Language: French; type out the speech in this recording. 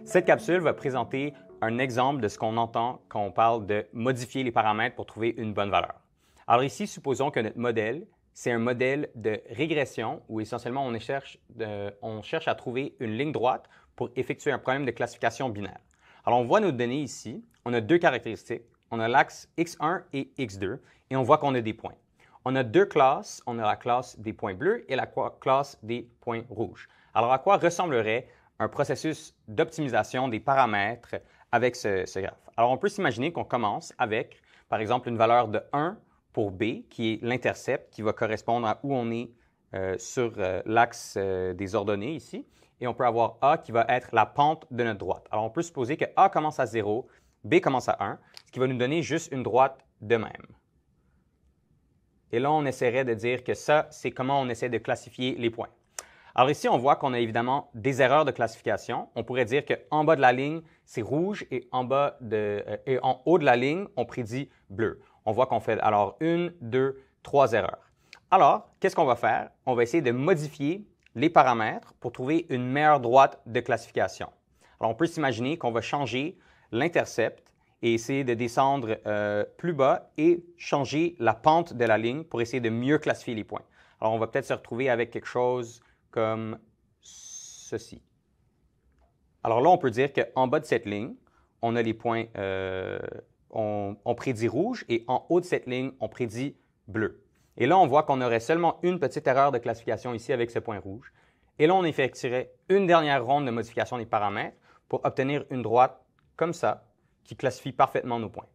Cette capsule va présenter un exemple de ce qu'on entend quand on parle de modifier les paramètres pour trouver une bonne valeur. Alors ici, supposons que notre modèle, c'est un modèle de régression où essentiellement on cherche à trouver une ligne droite pour effectuer un problème de classification binaire. Alors on voit nos données ici, on a deux caractéristiques, on a l'axe x1 et x2 et on voit qu'on a des points. On a deux classes, on a la classe des points bleus et la classe des points rouges. Alors à quoi ressemblerait un processus d'optimisation des paramètres avec ce graphe? Alors on peut s'imaginer qu'on commence avec, par exemple, une valeur de 1 pour B, qui est l'intercept, qui va correspondre à où on est sur l'axe des ordonnées ici. Et on peut avoir A qui va être la pente de notre droite. Alors on peut supposer que A commence à 0, B commence à 1, ce qui va nous donner juste une droite de même. Et là, on essaierait de dire que ça, c'est comment on essaie de classifier les points. Alors ici, on voit qu'on a évidemment des erreurs de classification. On pourrait dire qu'en bas de la ligne, c'est rouge et en haut de la ligne, on prédit bleu. On voit qu'on fait alors 1, 2, 3 erreurs. Alors, qu'est-ce qu'on va faire? On va essayer de modifier les paramètres pour trouver une meilleure droite de classification. Alors, on peut s'imaginer qu'on va changer l'intercept et essayer de descendre plus bas et changer la pente de la ligne pour essayer de mieux classifier les points. Alors, on va peut-être se retrouver avec quelque chose comme ceci. Alors là, on peut dire qu'en bas de cette ligne, on a les points, on prédit rouge et en haut de cette ligne, on prédit bleu. Et là, on voit qu'on aurait seulement une petite erreur de classification ici avec ce point rouge. Et là, on effectuerait une dernière ronde de modification des paramètres pour obtenir une droite comme ça qui classifie parfaitement nos points.